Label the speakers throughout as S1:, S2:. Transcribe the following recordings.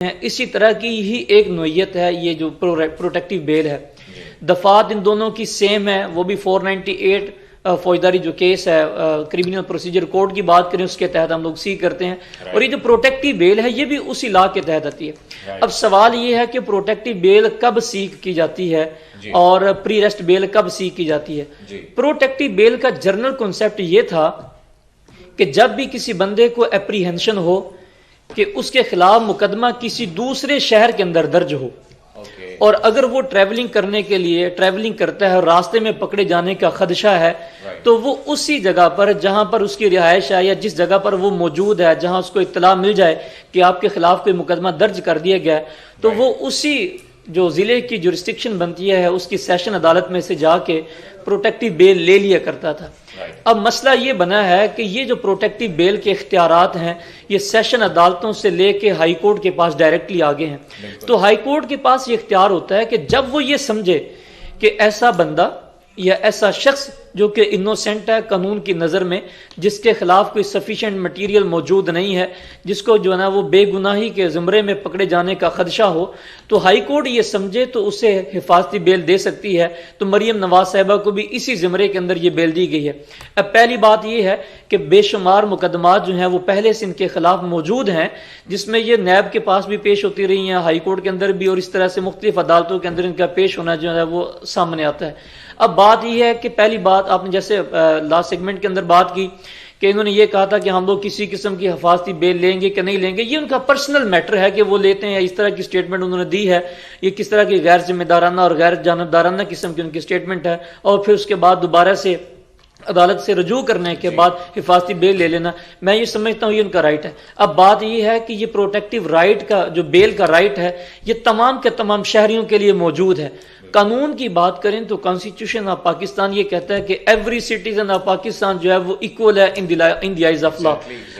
S1: اسی طرح کی ہی ایک نوعیت ہے یہ جو پروٹیکٹیو بیل ہے. دفعات ان دونوں کی سیم ہے, وہ بھی 498 فوجداری جو کیس ہے کرمنل پروسیجر کوڈ کی بات کریں اس کے تحت ہم لوگ سی کرتے ہیں, اور یہ جو پروٹیکٹیو بیل ہے یہ بھی اسی لا کے تحت آتی ہے. اب سوال یہ ہے کہ پروٹیکٹیو بیل کب سیک کی جاتی ہے اور پری ریسٹ بیل کب سیک کی جاتی ہے. پروٹیکٹیو بیل کا جنرل کنسیپٹ یہ تھا کہ جب بھی کسی بندے کو اپریہنشن ہو کہ اس کے خلاف مقدمہ کسی دوسرے شہر کے اندر درج ہو, اور اگر وہ ٹریولنگ کرنے کے لیے ٹریولنگ کرتا ہے اور راستے میں پکڑے جانے کا خدشہ ہے, تو وہ اسی جگہ پر جہاں پر اس کی رہائش ہے یا جس جگہ پر وہ موجود ہے جہاں اس کو اطلاع مل جائے کہ آپ کے خلاف کوئی مقدمہ درج کر دیا گیا ہے, تو وہ اسی جو ضلع کی جورسڈکشن بنتی ہے اس کی سیشن عدالت میں سے جا کے پروٹیکٹیو بیل لے لیا کرتا تھا. اب مسئلہ یہ بنا ہے کہ یہ جو پروٹیکٹیو بیل کے اختیارات ہیں یہ سیشن عدالتوں سے لے کے ہائی کورٹ کے پاس ڈائریکٹلی آگے ہیں. تو ہائی کورٹ کے پاس یہ اختیار ہوتا ہے کہ جب وہ یہ سمجھے کہ ایسا بندہ یا ایسا شخص جو کہ انوسینٹ ہے قانون کی نظر میں, جس کے خلاف کوئی سفیشینٹ مٹیریل موجود نہیں ہے, جس کو جو ہے نا وہ بے گناہی کے زمرے میں پکڑے جانے کا خدشہ ہو, تو ہائی کورٹ یہ سمجھے تو اسے حفاظتی بیل دے سکتی ہے. تو مریم نواز صاحبہ کو بھی اسی زمرے کے اندر یہ بیل دی گئی ہے. اب پہلی بات یہ ہے کہ بے شمار مقدمات جو ہیں وہ پہلے سے ان کے خلاف موجود ہیں, جس میں یہ نیب کے پاس بھی پیش ہوتی رہی ہیں, ہائی کورٹ کے اندر بھی, اور اس طرح سے مختلف عدالتوں کے اندر ان کا پیش ہونا جو ہے وہ سامنے آتا ہے. اب بات یہ ہے کہ پہلی بات آپ نے جیسے لاسٹ سیگمنٹ کے اندر بات کی کہ انہوں نے یہ کہا تھا کہ ہم لوگ کسی قسم کی حفاظتی بیل لیں گے کہ نہیں لیں گے, یہ ان کا پرسنل میٹر ہے کہ وہ لیتے ہیں. اس طرح کی سٹیٹمنٹ انہوں نے دی ہے, یہ کس طرح کی غیر ذمہ دارانہ اور غیر جانبدارانہ قسم کی ان کی سٹیٹمنٹ ہے, اور پھر اس کے بعد دوبارہ سے عدالت سے رجوع کرنے کے بعد حفاظتی بیل لے لینا, میں یہ سمجھتا ہوں یہ ان کا رائٹ ہے. اب بات یہ ہے کہ یہ پروٹیکٹیو رائٹ کا جو بیل کا رائٹ ہے یہ تمام کے تمام شہریوں کے لیے موجود ہے. قانون کی بات کریں تو کانسٹیٹیوشن آف پاکستان یہ کہتا ہے کہ ایوری سٹیزن آف پاکستان جو ہے وہ ایکول ہے ان دی آئیز آف لا.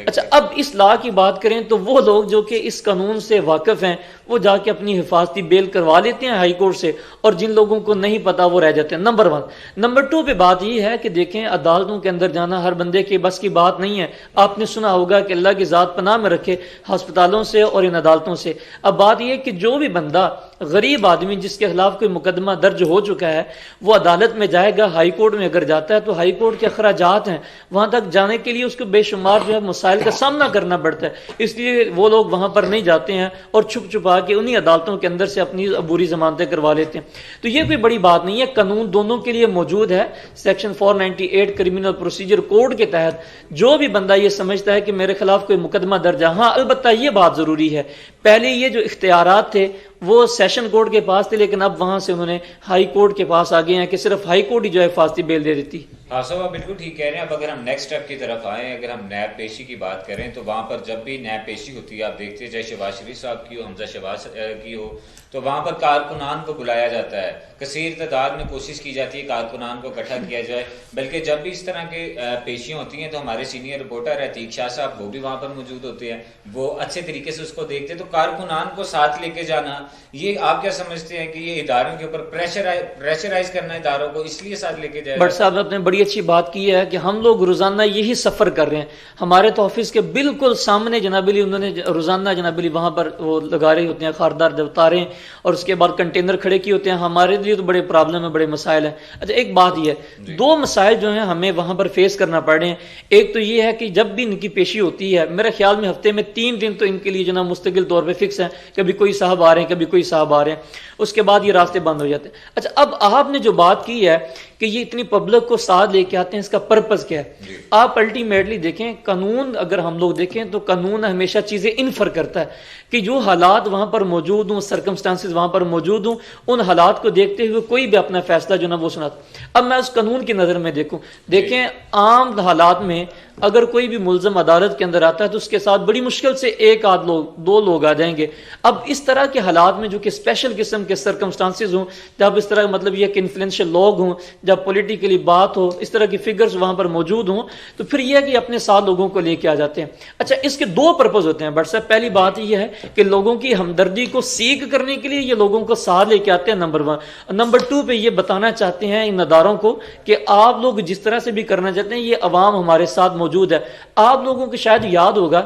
S1: اچھا, اب اس لا کی بات کریں تو وہ لوگ جو کہ اس قانون سے واقف ہیں وہ جا کے اپنی حفاظتی بیل کروا لیتے ہیں ہائی کورٹ سے, اور جن لوگوں کو نہیں پتا وہ رہ جاتے ہیں. نمبر 1. نمبر 2 پہ بات یہ ہے کہ دیکھیں عدالتوں کے اندر جانا ہر بندے کے بس کی بات نہیں ہے. آپ نے سنا ہوگا کہ اللہ کی ذات پناہ میں رکھے ہسپتالوں سے اور ان عدالتوں سے. اب بات یہ ہے کہ جو بھی بندہ غریب آدمی جس کے خلاف کوئی مقدمہ درج ہو چکا ہے وہ عدالت میں جائے گا, ہائی کورٹ میں اگر جاتا ہے تو ہائی کورٹ کے اخراجات ہیں, وہاں تک جانے کے لیے اس کو بے شمار جو ہے مسائل کا سامنا کرنا پڑتا ہے, اس لیے وہ لوگ وہاں پر نہیں جاتے ہیں اور چھپ چھپا کے انہی عدالتوں کے اندر سے اپنی عبوری ضمانتیں کروا لیتے ہیں. تو یہ کوئی بڑی بات نہیں ہے, قانون دونوں کے لیے موجود ہے. سیکشن 498 کرمنل پروسیجر کوڈ کے تحت جو بھی بندہ یہ سمجھتا ہے کہ میرے خلاف کوئی مقدمہ درج ہے, ہاں البتہ یہ بات ضروری ہے, پہلے یہ جو اختیارات تھے وہ سیشن کورٹ کے پاس تھے, لیکن اب وہاں سے انہوں نے ہائی کورٹ کے پاس آ گئے ہیں کہ صرف ہائی کورٹ ہی جو ہے حفاظتی بیل دے دیتی.
S2: ہاں صاحب آپ بالکل ٹھیک کہہ رہے ہیں. اب اگر ہم نیکسٹ اسٹیپ کی طرف آئیں, اگر ہم نیب پیشی کی بات کریں تو وہاں پر جب بھی نیب پیشی ہوتی ہے آپ دیکھتے ہیں چاہے شہباز شریف صاحب کی ہو, حمزہ شہباز کی ہو, تو وہاں پر کارکنان کو بلایا جاتا ہے. کثیر تعداد میں کوشش کی جاتی ہے کارکنان کو اکٹھا کیا جائے, بلکہ جب بھی اس طرح کے پیشیاں ہوتی ہیں تو ہمارے سینئر رپورٹر عتیق شاہ صاحب وہ بھی وہاں پر موجود ہوتے ہیں, وہ اچھے طریقے سے اس کو دیکھتے ہیں. تو کارکنان کو ساتھ لے کے جانا, یہ آپ کیا سمجھتے ہیں کہ یہ اداروں کے اوپر پریشرائز کرنا اداروں کو اس لیے ساتھ لے کے جائے؟
S1: بٹ صاحب آپ نے بڑی اچھی بات کی ہے کہ ہم لوگ روزانہ یہی سفر کر رہے ہیں. ہمارے تو آفس کے بالکل سامنے جناب علی انہوں نے روزانہ جناب علی وہاں پر وہ لگا رہے ہوتے ہیں خاردار جب اتارے اور اس کے بعد کنٹینر کھڑے کیے ہوتے ہیں. ہمارے لیے تو بڑے پرابلم ہیں, بڑے مسائل ہیں. اچھا ایک بات یہ ہے, 2 مسائل جو ہیں ہمیں وہاں پر فیس کرنا پڑ رہے ہیں. ایک تو یہ ہے کہ جب بھی ان کی پیشی ہوتی ہے میرے خیال میں ہفتے میں 3 دن تو ان کے لیے جو نا مستقل طور پہ فکس ہیں, کبھی کوئی صاحب آ رہے ہیں کبھی کوئی صاحب آ رہے ہیں, اس کے بعد یہ راستے بند ہو جاتے ہیں. اچھا اب آپ نے جو بات کی ہے کہ یہ اتنی پبلک کو ساتھ لے کے آتے ہیں, اس کا پرپز کیا ہے؟ آپ الٹیمیٹلی دیکھیں قانون, اگر ہم لوگ دیکھیں تو قانون ہمیشہ چیزیں انفر کرتا ہے کہ جو حالات وہاں پر موجود ہوں, سرکمسٹانسز وہاں پر موجود ہوں, ان حالات کو دیکھتے ہوئے کوئی بھی اپنا فیصلہ جو نا وہ سناتا. اب میں اس قانون کی نظر میں دیکھوں, دیکھیں عام حالات میں اگر کوئی بھی ملزم عدالت کے اندر آتا ہے تو اس کے ساتھ بڑی مشکل سے 1 آدھ لوگ 2 لوگ آ جائیں گے. اب اس طرح کے حالات میں جو کہ اسپیشل قسم کے سرکمسٹانسز ہوں, جب اس طرح مطلب یہ کہ انفلوئنشل لوگ ہوں, جب پولیٹیکلی بات ہو, اس طرح کی فگرز وہاں پر موجود ہوں, تو پھر یہ ہے کہ اپنے ساتھ لوگوں کو لے کے آ جاتے ہیں. اچھا اس کے 2 پرپز ہوتے ہیں بٹ صاحب. پہلی بات یہ ہے کہ لوگوں کی ہمدردی کو سیکھ کرنے کے لیے یہ لوگوں کو ساتھ لے کے آتے ہیں, نمبر 1. نمبر 2 پہ یہ بتانا چاہتے ہیں ان اداروں کو کہ آپ لوگ جس طرح سے بھی کرنا چاہتے ہیں یہ عوام ہمارے ساتھ موجود ہے. آپ لوگوں کو شاید یاد ہوگا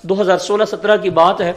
S1: 2016-17 کی بات ہے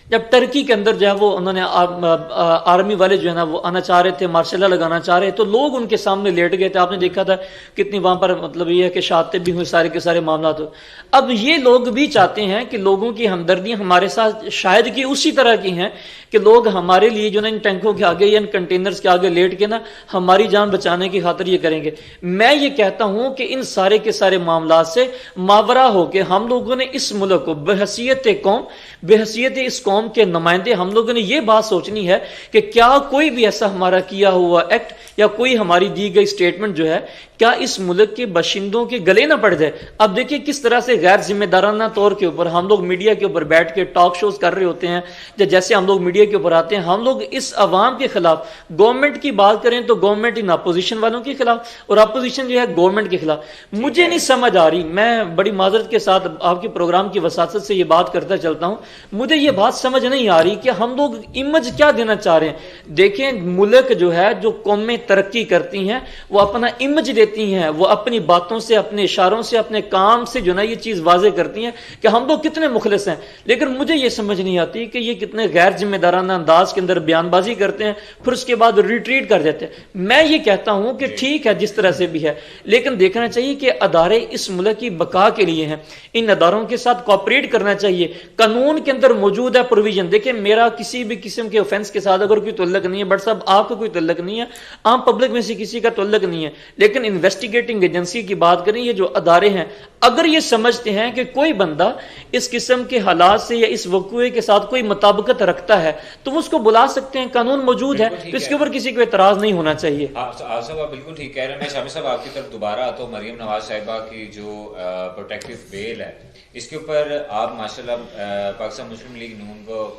S1: جب ٹرکی کے اندر جو ہے وہ انہوں نے آرمی والے جو ہے نا وہ آنا چاہ رہے تھے، مارشل لا لگانا چاہ رہے، تو لوگ ان کے سامنے لیٹ گئے تھے. آپ نے دیکھا تھا کتنی وہاں پر مطلب یہ ہے کہ شہادتیں بھی ہوئی، سارے کے سارے معاملات ہو. اب یہ لوگ بھی چاہتے ہیں کہ لوگوں کی ہمدردیاں ہمارے ساتھ شاید کہ اسی طرح کی ہیں کہ لوگ ہمارے لیے جو نا ان ٹینکوں کے آگے یا ان کنٹینرز کے آگے لیٹ کے نا ہماری جان بچانے کی خاطر یہ کریں گے. میں یہ کہتا ہوں کہ ان سارے کے سارے معاملات سے ماورا ہو کے ہم لوگوں نے اس ملک کو بحیثیت قوم، بحیثیت اس قوم کے نمائندے، ہم لوگوں نے یہ بات سوچنی ہے کہ کیا کوئی بھی ایسا ہمارا کیا ہوا ایکٹ یا کوئی ہماری دی گئی سٹیٹمنٹ جو ہے کیا اس ملک کے باشندوں کے گلے نہ پڑ جائے. اب دیکھیں کس طرح سے غیر ذمہ دارانہ طور کے اوپر ہم لوگ میڈیا کے اوپر بیٹھ کے ٹاک شوز کر رہے ہوتے ہیں، جیسے ہم لوگ میڈیا کے اوپر آتے ہیں، ہم لوگ اس عوام کے خلاف، گورنمنٹ کی بات کریں تو گورنمنٹ ان اپوزیشن والوں کے خلاف اور اپوزیشن جو ہے گورنمنٹ کے خلاف. مجھے نہیں سمجھ آ رہی، میں بڑی معذرت کے ساتھ آپ کے پروگرام کی وساطت سے یہ بات کرتا چلتا ہوں، مجھے یہ بات سمجھ نہیں آ رہی کہ ہم لوگ امیج کیا دینا چاہ رہے ہیں. دیکھیں ملک جو ہے، جو قومیں ترقی کرتی ہیں وہ اپنا امیج دیتی ہیں، وہ اپنی باتوں سے، اپنے اشاروں سے، اپنے کام سے جو نا یہ چیز واضح کرتی ہیں کہ ہم لوگ کتنے مخلص ہیں. لیکن مجھے یہ سمجھ نہیں آتی کہ یہ کتنے غیر ذمہ دارانہ انداز کے اندر بیان بازی کرتے ہیں، پھر اس کے بعد ریٹریٹ کر دیتے ہیں. میں یہ کہتا ہوں کہ ٹھیک ہے جس طرح سے بھی ہے، لیکن دیکھنا چاہیے کہ ادارے اس ملک کی بقا کے لیے ہیں، ان اداروں کے ساتھ کوآپریٹ کرنا چاہیے. قانون کے اندر موجود ہے پروویژن. دیکھیں میرا کسی بھی قسم کے اوفینس کے ساتھ اگر کوئی تعلق نہیں ہے، بٹ صاحب آپ کو کوئی تعلق نہیں ہے، عام پبلک میں سے کسی کا تعلق نہیں ہے، لیکن انویسٹیگیٹنگ ایجنسی کی بات کریں، یہ جو ادارے ہیں اگر یہ سمجھتے ہیں کہ کوئی بندہ اس قسم کے حالات سے یا اس وقوعے کے ساتھ کوئی مطابقت رکھتا ہے تو وہ اس کو بلا سکتے ہیں، قانون موجود ہے، تو اس کے اوپر کسی کو اعتراض نہیں ہونا چاہیے.
S2: آپ صاحب آپ بالکل ٹھیک کہہ رہے ہیں. میں شامی صاحب آپ کی طرف دوبارہ آتا ہوں. مریم نواز صاحبہ کی جو پروٹیکٹیو بیل ہے، اس کے اوپر آپ ماشاءاللہ پاکستان مسلم لیگ نون کو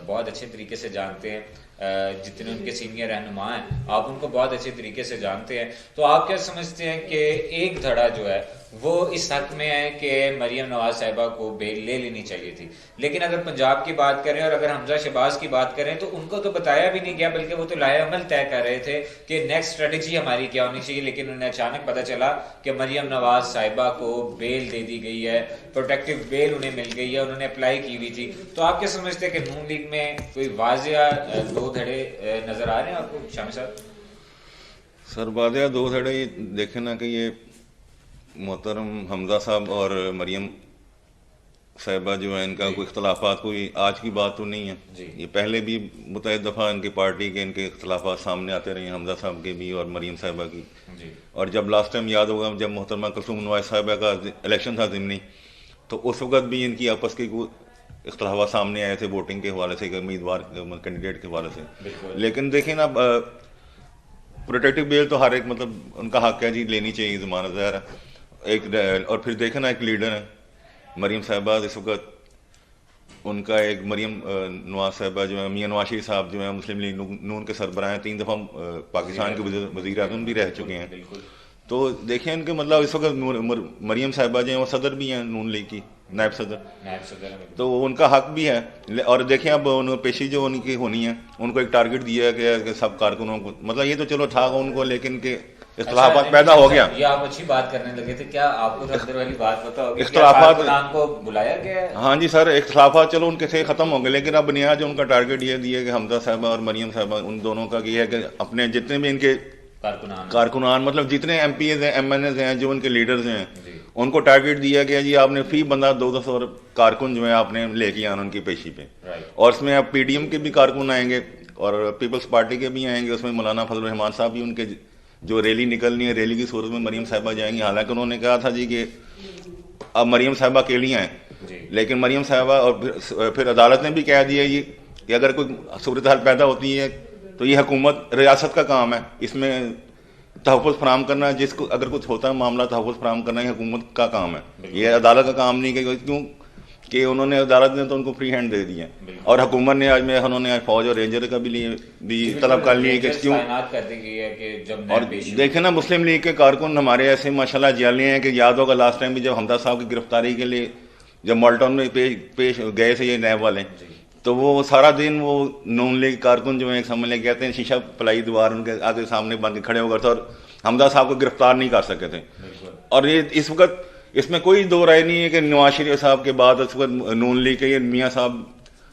S2: بہت اچھے طریقے سے جانتے ہیں، جتنے ان کے سینئر رہنما ہیں آپ ان کو بہت اچھے طریقے سے جانتے ہیں. تو آپ کیا سمجھتے ہیں کہ ایک دھڑا جو ہے وہ اس حق میں ہے کہ مریم نواز صاحبہ کو بیل لے لینی چاہیے تھی، لیکن اگر پنجاب کی بات کریں اور اگر حمزہ شہباز کی بات کریں تو ان کو تو بتایا بھی نہیں گیا، بلکہ وہ تو لائے عمل طے کر رہے تھے کہ نیکسٹ اسٹریٹجی ہماری کیا ہونی چاہیے. لیکن انہیں اچانک پتہ چلا کہ مریم نواز صاحبہ کو بیل دے دی گئی ہے، پروٹیکٹیو بیل انہیں مل گئی ہے، انہوں نے اپلائی کی ہوئی تھی. تو آپ کیا سمجھتے ہیں کہ نون لیگ میں کوئی واضح دو دھڑے نظر آ رہے ہیں آپ کو شامی صاحب؟
S3: سر واضح دو دھڑے دیکھیں نا کہ یہ محترم حمزہ صاحب اور مریم صاحبہ جو ہیں ان کا کوئی اختلافات کوئی آج کی بات تو نہیں ہے. یہ پہلے بھی متعدد دفعہ ان کی پارٹی کے ان کے اختلافات سامنے آتے رہے ہیں، حمزہ صاحب کے بھی اور مریم صاحبہ کی. اور جب لاسٹ ٹائم یاد ہوگا جب محترمہ کلثوم نواز صاحبہ کا الیکشن تھا ضمنی، تو اس وقت بھی ان کی آپس کی اختلافات سامنے آئے تھے ووٹنگ کے حوالے سے، امیدوار کینڈیڈیٹ کے حوالے سے. لیکن دیکھیں نا پروٹیکٹیو بیل تو ہر ایک مطلب ان کا حق ہے جی، لینی چاہیے، ضمانت ظاہر ہے ایک. اور پھر دیکھیں نا ایک لیڈر ہے مریم صاحبہ، اس وقت ان کا ایک مریم نواز صاحبہ جو ہے، میاں نواز شریف صاحب جو ہے مسلم لیگ نون کے سربراہ ہیں، 3 دفعہ پاکستان کے وزیر اعظم بھی رہ چکے ہیں. تو دیکھیں ان کے مطلب اس وقت مریم صاحبہ جو ہیں وہ صدر بھی ہیں نون لیگ کی، نائب صدر، تو ان کا حق بھی ہے. اور دیکھیں اب ان پیشی جو ان کی ہونی ہے، ان کو ایک ٹارگٹ دیا ہے کہ سب کارکنوں کو، مطلب یہ تو چلو تھا ان کو، لیکن کہ اختلافات پیدا ہو گیا.
S2: یہ آپ اچھی بات کرنے لگے تھے، کیا آپ کو اندر والی بات پتہ ہوگی؟ اختلافات کو بلایا گیا ہے؟
S3: ہاں جی سر، اختلافات چلو ان کے سے ختم ہو گئے، لیکن اب بنیاد جو ان کا ٹارگٹ یہ دیا کہ حمزہ صاحبہ اور مریم صاحبہ ان دونوں کا یہ ہے کہ اپنے جتنے بھی ان کے کارکنان مطلب جتنے ایم پی ایز ہیں، ایم این ایز ہیں، جو ان کے لیڈرز ہیں، ان کو ٹارگٹ دیا گیا جی آپ نے فی بندہ 200 کارکن جو ہیں آپ نے لے کے آنا ان کی پیشی پہ. اور اس میں اب پی ڈی ایم کے بھی کارکن آئیں گے اور پیپلز پارٹی کے بھی آئیں گے. اس میں مولانا فضل الرحمان صاحب بھی ان کے جو ریلی نکلنی ہے، ریلی کی صورت میں مریم صاحبہ جائیں گی. حالانکہ انہوں نے کہا تھا جی کہ اب مریم صاحبہ اکیلی ہیں، لیکن مریم صاحبہ اور پھر عدالت نے بھی کہہ دیا جی کہ اگر کوئی صورتحال پیدا ہوتی ہے تو یہ حکومت ریاست کا کام ہے، اس میں تحفظ فراہم کرنا، جس کو اگر کچھ ہوتا ہے معاملہ تحفظ فراہم کرنا یہ حکومت کا کام ہے، یہ عدالت کا کام نہیں. کیوں کہ انہوں نے عدالت نے تو ان کو فری ہینڈ دے دیا، اور حکومت نے آج میں انہوں نے فوج اور رینجر کا بھی طلب کر لی کہ کیوں. اور دیکھیں نا مسلم لیگ کے کارکن ہمارے ایسے ماشاءاللہ جیالے ہیں کہ یاد ہوگا لاسٹ ٹائم بھی جب حمزہ صاحب کی گرفتاری کے لیے جب مالٹون میں پیش گئے تھے یہ نیب والے، تو وہ سارا دن وہ نون لیگ کارکن جو ہیں سمجھ لے کہتے ہیں شیشہ پلائی دیوار ان کے آگے سامنے بن کے کھڑے ہو گئے تھے اور حمزہ صاحب کو گرفتار نہیں کر سکے تھے. اور یہ اس وقت اس میں کوئی دو رائے نہیں ہے کہ نواز شریف صاحب کے بعد اس وقت نون لیگ کے یہ میاں صاحب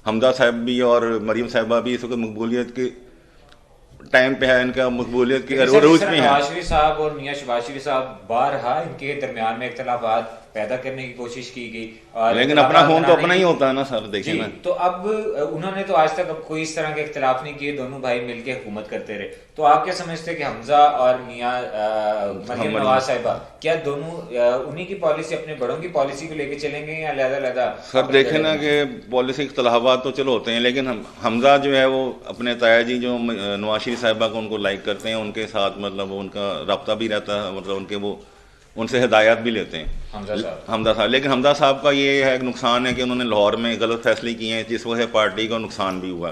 S3: حمزہ صاحب بھی اور مریم صاحبہ بھی اس وقت مقبولیت کے ٹائم پہ ہے، ان کا مقبولیت کے عروج پہ ہے.
S2: نواز شریف صاحب اور میاں شہباز شریف صاحب بارہا ان کے درمیان میں اختلافات پیدا کرنے کی کوشش کی گئی،
S3: لیکن اپنا خون تو اپنا ہی ہوتا ہے نا سر، دیکھیں نا.
S2: تو اب انہوں نے تو آج تک اب کوئی اس طرح کے اختلاف نہیں کیے، دونوں بھائی مل کے حکومت کرتے رہے. تو آپ کیا سمجھتے کہ حمزہ اور میاں مریم نواز صاحبہ کیا دونوں انہی کی پالیسی، اپنے بڑوں کی پالیسی کو لے کے چلیں گے یا علیحدہ علیحدہ؟
S3: سر دیکھیں نا کہ پالیسی اختلافات تو چلو ہوتے ہیں، لیکن حمزہ جو ہے وہ اپنے تایا جی جو نواز شریف صاحبہ کو ان کو لائک کرتے ہیں، ان کے ساتھ مطلب ان کا رابطہ بھی رہتا ہے، مطلب ان کے وہ ان سے ہدایات بھی لیتے ہیں حمزہ صاحب. لیکن حمزہ صاحب کا یہ ہے نقصان ہے کہ انہوں نے لاہور میں غلط فیصلے کیے ہیں، جس وجہ سے پارٹی کا نقصان بھی ہوا.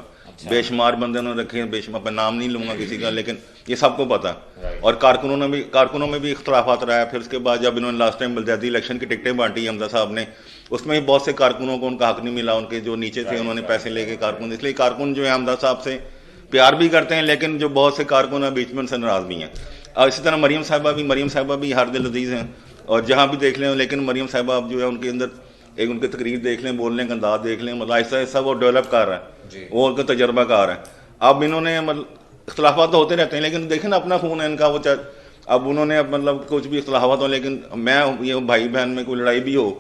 S3: بے شمار بندے انہوں نے رکھے ہیں، بے شمار، میں نام نہیں لوں گا کسی کا، لیکن یہ سب کو پتا. اور کارکنوں میں بھی اختلافات رہا ہے. پھر اس کے بعد جب انہوں نے لاسٹ ٹائم بلدیاتی الیکشن کی ٹکٹیں بانٹی حمزہ صاحب نے، اس میں بھی بہت سے کارکنوں کو ان کا حق نہیں ملا، ان کے جو نیچے تھے انہوں نے پیسے لے کے کارکن. اس لیے کارکن جو ہے حمزہ صاحب سے پیار بھی کرتے ہیں، لیکن جو بہت سے کارکن ہیں بیچ میں ان سے ناراض بھی ہیں. اور اسی طرح مریم صاحبہ بھی ہر دل عزیز ہیں، اور جہاں بھی دیکھ لیں. لیکن مریم صاحبہ اب جو ہے ان کے اندر ایک ان کی تقریر دیکھ لیں، بولنے کا انداز دیکھ لیں، مطلب ایسا ایسا وہ ڈیولپ کر رہا ہے، وہ ان کا تجربہ کار ہے. اب انہوں نے مطلب اختلافات تو ہوتے رہتے ہیں، لیکن دیکھیں نا اپنا خون ہے ان کا. وہ اب انہوں نے مطلب کچھ بھی اختلافات ہو، لیکن میں یہ بھائی بہن میں کوئی لڑائی بھی ہو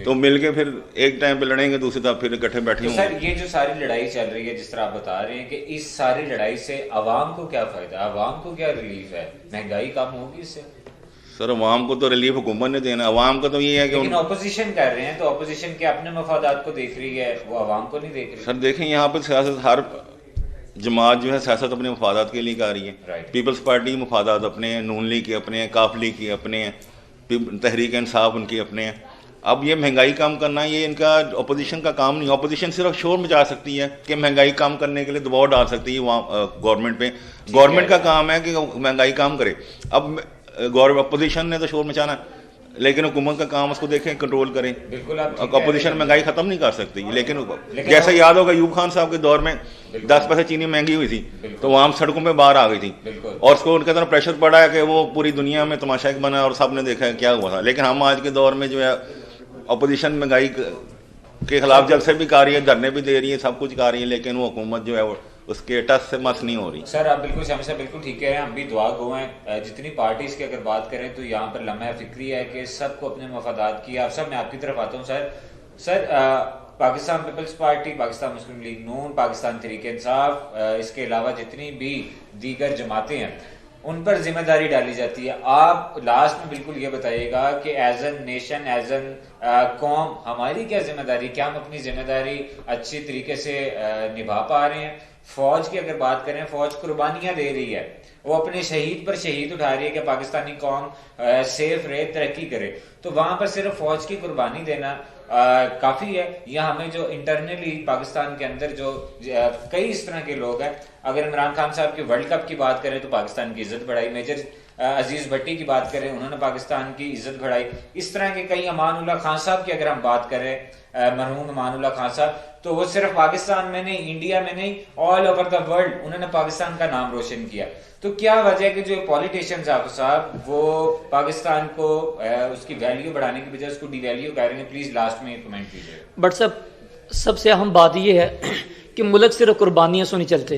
S3: تو مل کے پھر ایک ٹائم پہ لڑیں گے، دوسری طرف پھر اکٹھے بیٹھے ہوں.
S2: سر یہ جو ساری لڑائی چل رہی ہے، جس طرح آپ بتا رہے ہیں کہ اس ساری لڑائی سے عوام کو کیا فائدہ، عوام کو کیا ریلیف ہے؟ مہنگائی کم ہوگی اس سے؟
S3: سر عوام کو تو ریلیف حکومت نے دینا. عوام کا تو یہ ہے کہ
S2: لیکن اپوزیشن کر رہے ہیں، تو اپوزیشن کے اپنے مفادات کو دیکھ رہی ہے، وہ عوام کو نہیں دیکھ رہی.
S3: سر دیکھیں یہاں پہ سیاست، ہر جماعت جو ہے سیاست اپنے مفادات کے لیے کر رہی ہے. پیپلز پارٹی کے مفادات اپنے ہیں، نون لیگ کے اپنے ہیں، کاف لیگ کے اپنے ہیں، تحریک انصاف ان کے اپنے ہیں. اب یہ مہنگائی کم کرنا یہ ان کا اپوزیشن کا کام نہیں. اپوزیشن صرف شور مچا سکتی ہے کہ مہنگائی کم کرنے کے لیے دباؤ ڈال سکتی ہے وہاں گورنمنٹ پہ. گورنمنٹ کا کام ہے کہ مہنگائی کم کرے. اب اپوزیشن نے تو شور مچانا، لیکن حکومت کا کام اس کو دیکھیں، کنٹرول کریں. اپوزیشن مہنگائی ختم نہیں کر سکتی، لیکن جیسے یاد ہوگا ایوب خان صاحب کے دور میں 10 پیسے چینی مہنگی ہوئی تھی تو وہ عام سڑکوں پہ باہر آ گئی تھی، اور اس کو ان کے طرف پریشر پڑا ہے کہ وہ پوری دنیا میں تماشا ایک بنا اور سب نے دیکھا ہے کیا ہوا تھا. لیکن ہم آج کے دور میں جو ہے اپوزیشن مہنگائی کے خلاف جلسے بھی کر رہی ہے، دھرنے بھی دے رہی ہے، سب کچھ کر رہی ہے، لیکن وہ حکومت جو ہے وہ اس کے ٹچ سے مس نہیں ہو رہی.
S2: سر آپ بالکل شامل صاحب بالکل ٹھیک کہہ رہے ہیں. ہم بھی دعا گو ہیں. جتنی پارٹیز کی اگر بات کریں تو یہاں پر لمحہ فکری ہے کہ سب کو اپنے مفادات کی. آپ سب میں آپ کی طرف آتا ہوں سر پاکستان پیپلز پارٹی، پاکستان مسلم لیگ نون، پاکستان تحریک انصاف، اس کے علاوہ جتنی بھی دیگر جماعتیں ہیں ان پر ذمہ داری ڈالی جاتی ہے. آپ لاسٹ میں بالکل یہ بتائیے گا کہ as an nation, as an قوم ہماری کیا ذمہ داری، کیا ہم اپنی ذمہ داری اچھی طریقے سے نبھا پا رہے ہیں؟ فوج کی اگر بات کریں، فوج قربانیاں دے رہی ہے، وہ اپنے شہید پر شہید اٹھا رہی ہے کہ پاکستانی قوم سیف رہے، ترقی کرے. تو وہاں پر صرف فوج کی قربانی دینا کافی ہے، یا ہمیں جو انٹرنلی پاکستان کے اندر جو کئی اس طرح کے لوگ ہیں، اگر عمران خان صاحب کی ورلڈ کپ کی بات کریں تو پاکستان کی عزت بڑھائی، میجر عزیز بھٹی کی بات کریں انہوں نے پاکستان کی عزت بڑھائی، اس طرح کے کئی، امان اللہ خان صاحب کی اگر ہم بات کریں، مرحوم امان اللہ خان صاحب، تو وہ صرف پاکستان میں نہیں، انڈیا میں نہیں، آل اوور دا ورلڈ انہوں نے پاکستان کا نام روشن کیا. تو کیا وجہ ہے کہ جو پولیٹیشینز صاحب وہ پاکستان کو اس کی ویلیو بڑھانے کی بجائے اس کو ڈی ویلیو کر رہے ہیں؟ پلیز لاسٹ میں کمنٹ کیجیے.
S1: بٹ سب سے اہم بات یہ ہے کہ ملک صرف قربانیوں سے نہیں چلتے،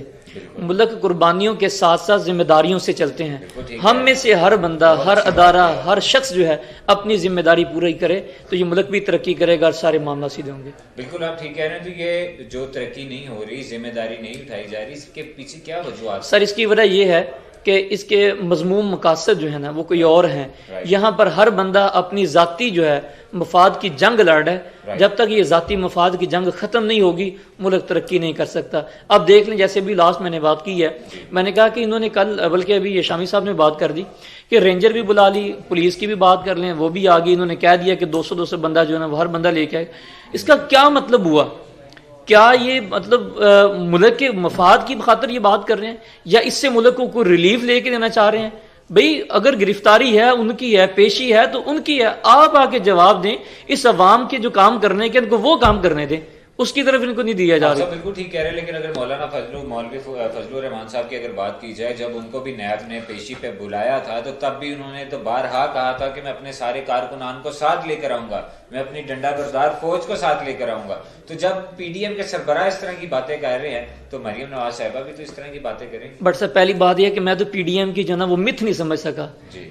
S1: ملک قربانیوں کے ساتھ ساتھ ذمہ داریوں سے چلتے ہیں. ہم میں سے ہر بندہ، ہر ادارہ، ہر شخص جو ہے اپنی ذمہ داری پوری کرے تو یہ ملک بھی ترقی کرے گا اور سارے معاملات سیدھے ہوں گے.
S2: بالکل آپ ٹھیک کہہ رہے ہیں. تو یہ جو ترقی نہیں ہو رہی، ذمہ داری نہیں اٹھائی جا رہی، اس کے پیچھے کیا وجوہات؟
S1: سر اس کی وجہ یہ ہے کہ اس کے مضموم مقاصد جو ہے نا وہ کوئی اور ہیں. یہاں پر ہر بندہ اپنی ذاتی جو ہے مفاد کی جنگ لڑ رہا ہے. جب تک یہ ذاتی مفاد کی جنگ ختم نہیں ہوگی ملک ترقی نہیں کر سکتا. اب دیکھ لیں، جیسے بھی لاسٹ میں نے بات کی ہے، میں نے کہا کہ انہوں نے کل، بلکہ ابھی یہ شامی صاحب نے بات کر دی کہ رینجر بھی بلا لی، پولیس کی بھی بات کر لیں، وہ بھی آ گئی. انہوں نے کہہ دیا کہ 200 بندہ جو ہے نا وہ ہر بندہ لے کے آئے. اس کا کیا مطلب ہوا؟ کیا یہ مطلب ملک کے مفاد کی خاطر یہ بات کر رہے ہیں، یا اس سے ملک کو کوئی ریلیف لے کے دینا چاہ رہے ہیں؟ بھئی اگر گرفتاری ہے ان کی ہے، پیشی ہے تو ان کی ہے. آپ آ کے جواب دیں اس عوام کے جو کام کرنے کے، ان کو وہ کام کرنے دیں. اس کی طرف ان کو نہیں دیا جا رہا.
S2: بالکل ٹھیک کہہ رہے ہیں, لیکن اگر مولانا مولوی فضل الرحمان صاحب کی اگر بات کی جائے, جب ان کو بھی نیب نے پیشی پہ بلایا تھا تو تب بھی انہوں نے تو بارہا کہا تھا کہ میں اپنے سارے کارکنان کو ساتھ لے کر آؤں گا, میں اپنی ڈنڈا بردار فوج کو ساتھ لے کر آؤں گا. تو جب پی ڈی ایم کے سربراہ اس طرح کی باتیں کر رہے ہیں تو مریم نواز صاحبہ بھی تو اس طرح کی باتیں کریں.
S1: بٹ سر پہلی بات یہ ہے کہ میں تو پی ڈی ایم کی جو ہے نا وہ متھ نہیں سمجھ سکا.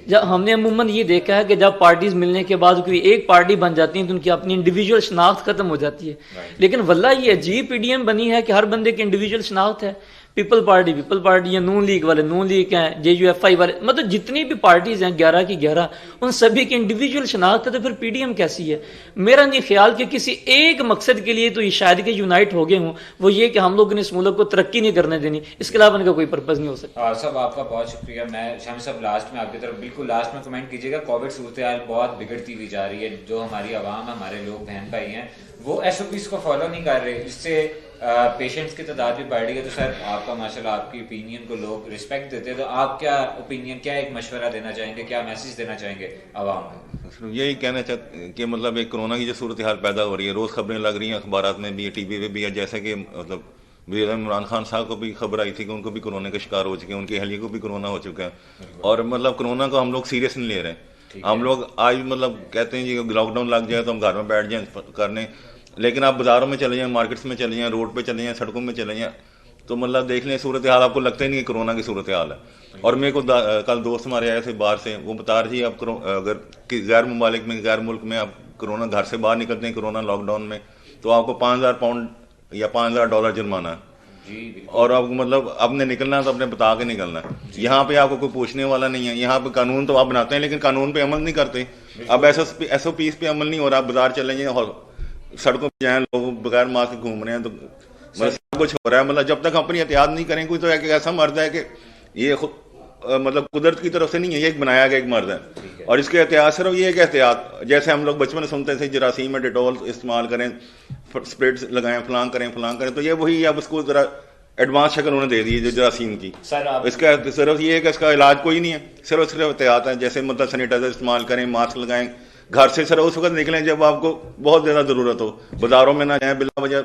S1: جب ہم نے عموماً یہ دیکھا ہے کہ جب پارٹیز ملنے کے بعد کوئی ایک پارٹی بن جاتی ہیں تو ان کی اپنی انڈیویجول شناخت ختم ہو جاتی ہے. لیکن واللہ یہ عجیب پی ڈی ایم بنی ہے کہ ہر بندے کی انڈیویجول شناخت ہے. پیپل پارٹی یا نون لیگ والے نون لیگ ہیں, جے یو ایف آئی والے, مطلب جتنی بھی پارٹیز ہیں 11 کی 11, ان سبھی کی انڈیویجول شناخت ہے. تو پھر پی ڈی ایم کیسی ہے؟ میرا نہیں خیال کہ کسی ایک مقصد کے لیے تو یہ شاید کہ یونائٹ ہو گئے ہوں, وہ یہ کہ ہم لوگوں نے اس ملک کو ترقی نہیں کرنے دینی, اس کے علاوہ ان کا کوئی پرپز نہیں ہو سکتا.
S2: صاحب آپ کا بہت شکریہ. میں شامی صاحب لاسٹ میں آپ کی طرف بالکل لاسٹ میں کمنٹ کیجیے گا. کووڈ صورتحال بہت بگڑتی ہوئی جا رہی ہے, جو ہماری عوام ہمارے لوگ بہن بھائی ہیں وہ ایس او پیز کو فالو نہیں کر رہے, اس سے پیشنٹس کی تعداد بھی بڑھ رہی ہے. تو سر آپ کا ماشاءاللہ آپ کی اوپینین کو لوگ رسپیکٹ دیتے ہیں, تو آپ کیا اوپینین, کیا ایک مشورہ دینا چاہیں گے, کیا میسج دینا چاہیں گے عوام کو؟
S3: یہی کہنا چاہتے کہ مطلب ایک کرونا کی جو صورتحال پیدا ہو رہی ہے, روز خبریں لگ رہی ہیں اخبارات میں بھی, ٹی وی پہ بھی ہے, جیسے کہ مطلب وزیر عمران خان صاحب کو بھی خبر آئی تھی کہ ان کو بھی کرونا کا شکار ہو چکے ہیں, ان کے اہلیہ کو بھی کرونا ہو چکا ہے. اور مطلب کرونا کو ہم لوگ سیریس نہیں لے رہے ہیں. ہم لوگ آج مطلب کہتے ہیں جی لاک ڈاؤن لگ جائے تو ہم گھر میں بیٹھ جائیں کرنے, لیکن آپ بازاروں میں چلے جائیں, مارکیٹس میں چلے جائیں, روڈ پہ چلے جائیں, سڑکوں میں چلے جائیں, تو مطلب دیکھ لیں صورتحال آپ کو لگتا ہی نہیں کہ کرونا کی صورتحال ہے. اور میرے کو کل دوست ہمارے آئے تھے باہر سے, وہ بتا رہے تھے آپ اگر غیر ممالک میں, غیر ملک میں آپ کرونا گھر سے باہر نکلتے ہیں کرونا لاک ڈاؤن میں, تو آپ کو $5,000 یا $5,000 جرمانہ ہے. اور آپ کو مطلب اپنے نکلنا ہے تو اپنے بتا کے نکلنا ہے. یہاں پہ آپ کو کوئی پوچھنے والا نہیں ہے. یہاں پہ قانون تو آپ بناتے ہیں لیکن قانون پہ عمل نہیں کرتے. اب ایس او پیز پہ عمل نہیں ہو رہا. بازار چلے جائیں, سڑکوں پہ جائیں, لوگ بغیر ماسک گھوم رہے ہیں, تو مطلب سب کچھ ہو رہا ہے. مطلب جب تک اپنی احتیاط نہیں کریں, کوئی تو ایک ایسا مرض ہے کہ یہ مطلب قدرت کی طرف سے نہیں ہے, یہ ایک بنایا گیا ایک مرض ہے. اور اس کے احتیاط صرف یہ ہے کہ احتیاط, جیسے ہم لوگ بچپن میں سنتے تھے جراثیم میں ڈیٹول استعمال کریں, اسپریڈ لگائیں, فلان کریں, تو یہ وہی اب اس کو ذرا ایڈوانس شکل انہوں نے دے دی ہے جو جراثیم کی. اس کا صرف یہ ہے کہ اس کا علاج کوئی نہیں ہے, صرف احتیاط ہے. جیسے مطلب سینیٹائزر استعمال کریں, ماسک لگائیں, گھر سے صرف اس وقت نکلیں جب آپ کو بہت زیادہ ضرورت ہو, بازاروں میں نہ جائیں, بلا وجہ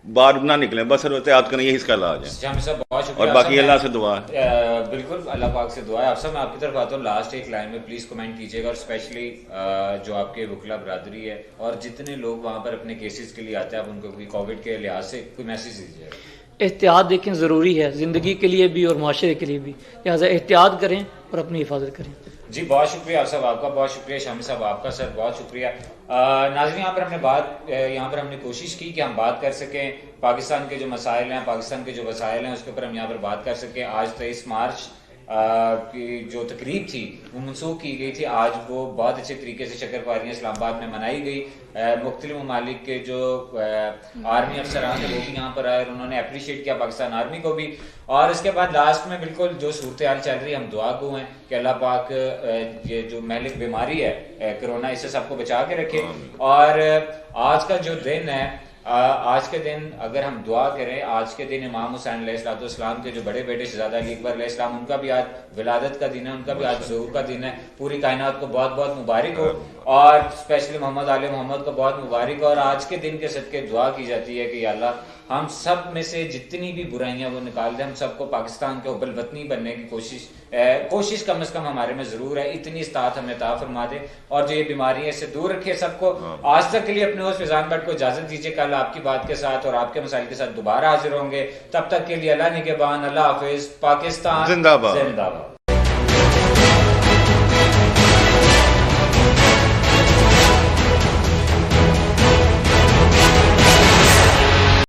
S3: باہر نہ نکلیں, بس صرف احتیاط کریں, یہی اس کا علاج ہے. اور باقی اللہ سے دعا ہے.
S2: بالکل اللہ پاک سے دعا ہے. آپ سب میں آپ کی طرف آتا ہوں, لاسٹ ایک لائن میں پلیز کمنٹ کیجیے گا, اور اسپیشلی جو آپ کے وکلا برادری ہے اور جتنے لوگ وہاں پر اپنے کیسز کے لیے آتے ہیں, آپ ان کو کوئی کووڈ کے لحاظ سے کوئی میسج دیجیے.
S1: احتیاط دیکھیں ضروری ہے, زندگی کے لیے بھی اور معاشرے کے لیے بھی, لہٰذا احتیاط کریں اور اپنی حفاظت کریں.
S2: جی بہت شکریہ آپ صاحب, آپ کا بہت شکریہ. شامی صاحب آپ کا سر بہت شکریہ. ناظرین یہاں پر ہم نے کوشش کی کہ ہم بات کر سکیں پاکستان کے جو مسائل ہیں, پاکستان کے جو وسائل ہیں, اس کے اوپر ہم یہاں پر بات کر سکیں. آج 23 مارچ کی جو تقریب تھی وہ منسوخ کی گئی تھی. آج وہ بہت اچھے طریقے سے شکرپاریاں اسلام آباد میں منائی گئی. مختلف ممالک کے جو آرمی افسران ہیں وہ بھی یہاں پر آئے اور انہوں نے اپریشیٹ کیا پاکستان آرمی کو بھی. اور اس کے بعد لاسٹ میں بالکل جو صورتحال چل رہی ہے, ہم دعا گو ہیں کہ اللہ پاک یہ جو مہلک بیماری ہے کرونا, اس سے سب کو بچا کے رکھے. اور آج کا جو دن ہے, آج کے دن اگر ہم دعا کریں, آج کے دن امام حسین علیہ السلام کے جو بڑے بیٹے شہزادہ علی اکبر علیہ السلام, ان کا بھی آج ولادت کا دن ہے, ان کا بھی آج ظہور کا دن ہے. پوری کائنات کو بہت بہت مبارک ہو, اور اسپیشلی محمد آل محمد کو بہت مبارک ہو. اور آج کے دن کے صدقے دعا کی جاتی ہے کہ یا اللہ ہم سب میں سے جتنی بھی برائیاں وہ نکال دیں, ہم سب کو پاکستان کے حب الوطنی بننے کی کوشش کم از کم ہمارے میں ضرور ہے, اتنی استطاعت ہمیں عطا فرما دے. اور جو یہ بیماری ہے اس سے دور رکھے سب کو. آج تک کے لیے اپنے ہوسٹ فیضان بٹ کو اجازت دیجیے, کل آپ کی بات کے ساتھ اور آپ کے مسائل کے ساتھ دوبارہ حاضر ہوں گے. تب تک کے لیے اللہ نگہبان, اللہ حافظ. پاکستان
S3: زندہ باد.
S2: زندہ باد.